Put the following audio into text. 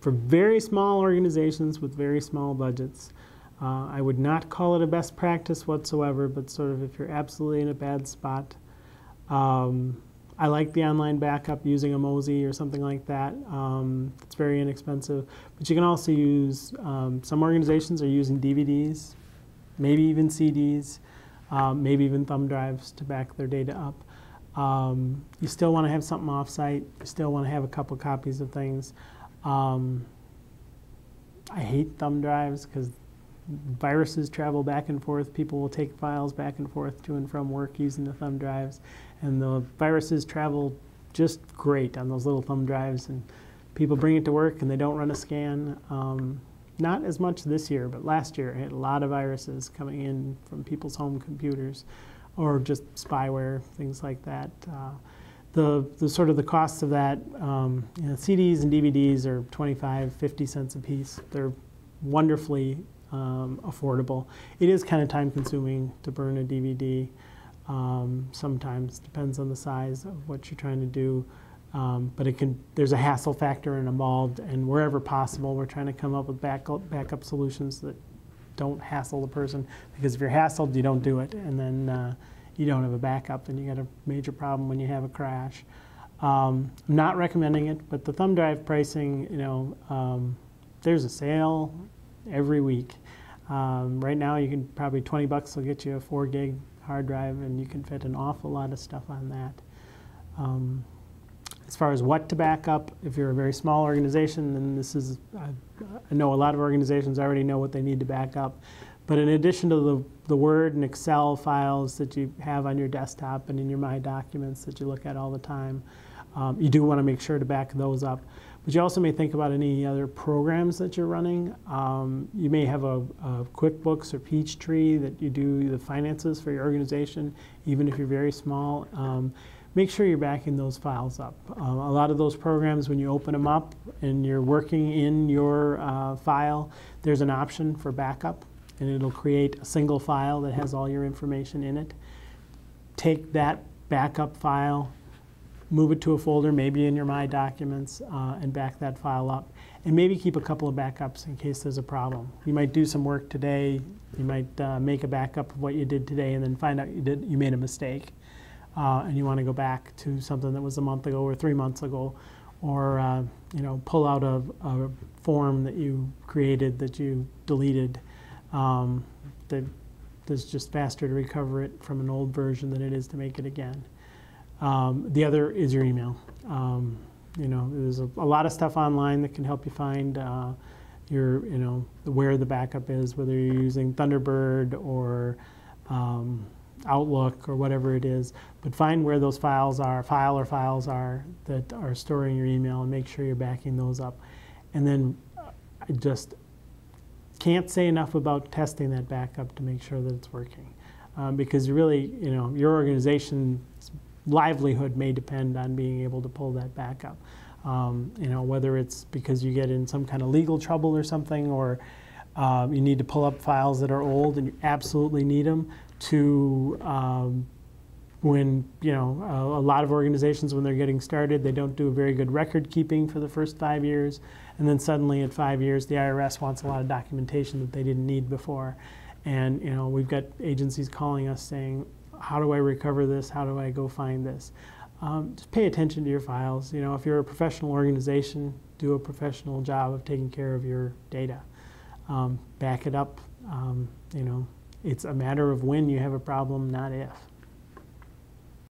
for very small organizations with very small budgets. I would not call it a best practice whatsoever, but sort of if you're absolutely in a bad spot. I like the online backup using a Mozy or something like that. It's very inexpensive. But you can also use, some organizations are using DVDs, maybe even CDs, maybe even thumb drives to back their data up. You still want to have something off-site. You still want to have a couple copies of things. I hate thumb drives because viruses travel back and forth. People will take files back and forth to and from work using the thumb drives. And the viruses travel just great on those little thumb drives. And people bring it to work and they don't run a scan. Not as much this year, but last year I had a lot of viruses coming in from people's home computers or just spyware, things like that. The sort of the costs of that, CDs and DVDs are 25, 50 cents a piece. They're wonderfully affordable. It is kind of time consuming to burn a DVD. Sometimes depends on the size of what you're trying to do. But there's a hassle factor involved, and wherever possible, we're trying to come up with backup solutions that don't hassle the person, because if you're hassled, you don't do it, and then you don't have a backup, and you got a major problem when you have a crash. I'm not recommending it, but the thumb drive pricing, there's a sale every week. Right now, you can probably $20 will get you a 4 gig hard drive, and you can fit an awful lot of stuff on that. As far as what to back up, if you're a very small organization, then this is, I know a lot of organizations already know what they need to back up. But in addition to the Word and Excel files that you have on your desktop and in your My Documents that you look at all the time, you do want to make sure to back those up. But you also may think about any other programs that you're running. You may have a QuickBooks or Peachtree that you do the finances for your organization, even if you're very small. Make sure you're backing those files up. A lot of those programs, when you open them up and you're working in your file, there's an option for backup, and it'll create a single file that has all your information in it. Take that backup file, move it to a folder, maybe in your My Documents, and back that file up. And maybe keep a couple of backups in case there's a problem. You might do some work today, you might make a backup of what you did today and then find out you made a mistake. And you want to go back to something that was a month ago or 3 months ago, or pull out a form that you created that you deleted. That's just faster to recover it from an old version than it is to make it again. The other is your email. There's a lot of stuff online that can help you find where the backup is, whether you're using Thunderbird or Outlook or whatever it is, but find where those files are, files are that are storing your email, and make sure you're backing those up. And then I just can't say enough about testing that backup to make sure that it's working, because really, your organization's livelihood may depend on being able to pull that backup. Whether it's because you get in some kind of legal trouble or something, or you need to pull up files that are old and you absolutely need them, to when, a lot of organizations, when they're getting started, they don't do a very good record keeping for the first 5 years. And then suddenly at 5 years, the IRS wants a lot of documentation that they didn't need before. And, we've got agencies calling us saying, how do I recover this? How do I go find this? Just pay attention to your files. If you're a professional organization, do a professional job of taking care of your data. Back it up. It's a matter of when you have a problem, not if.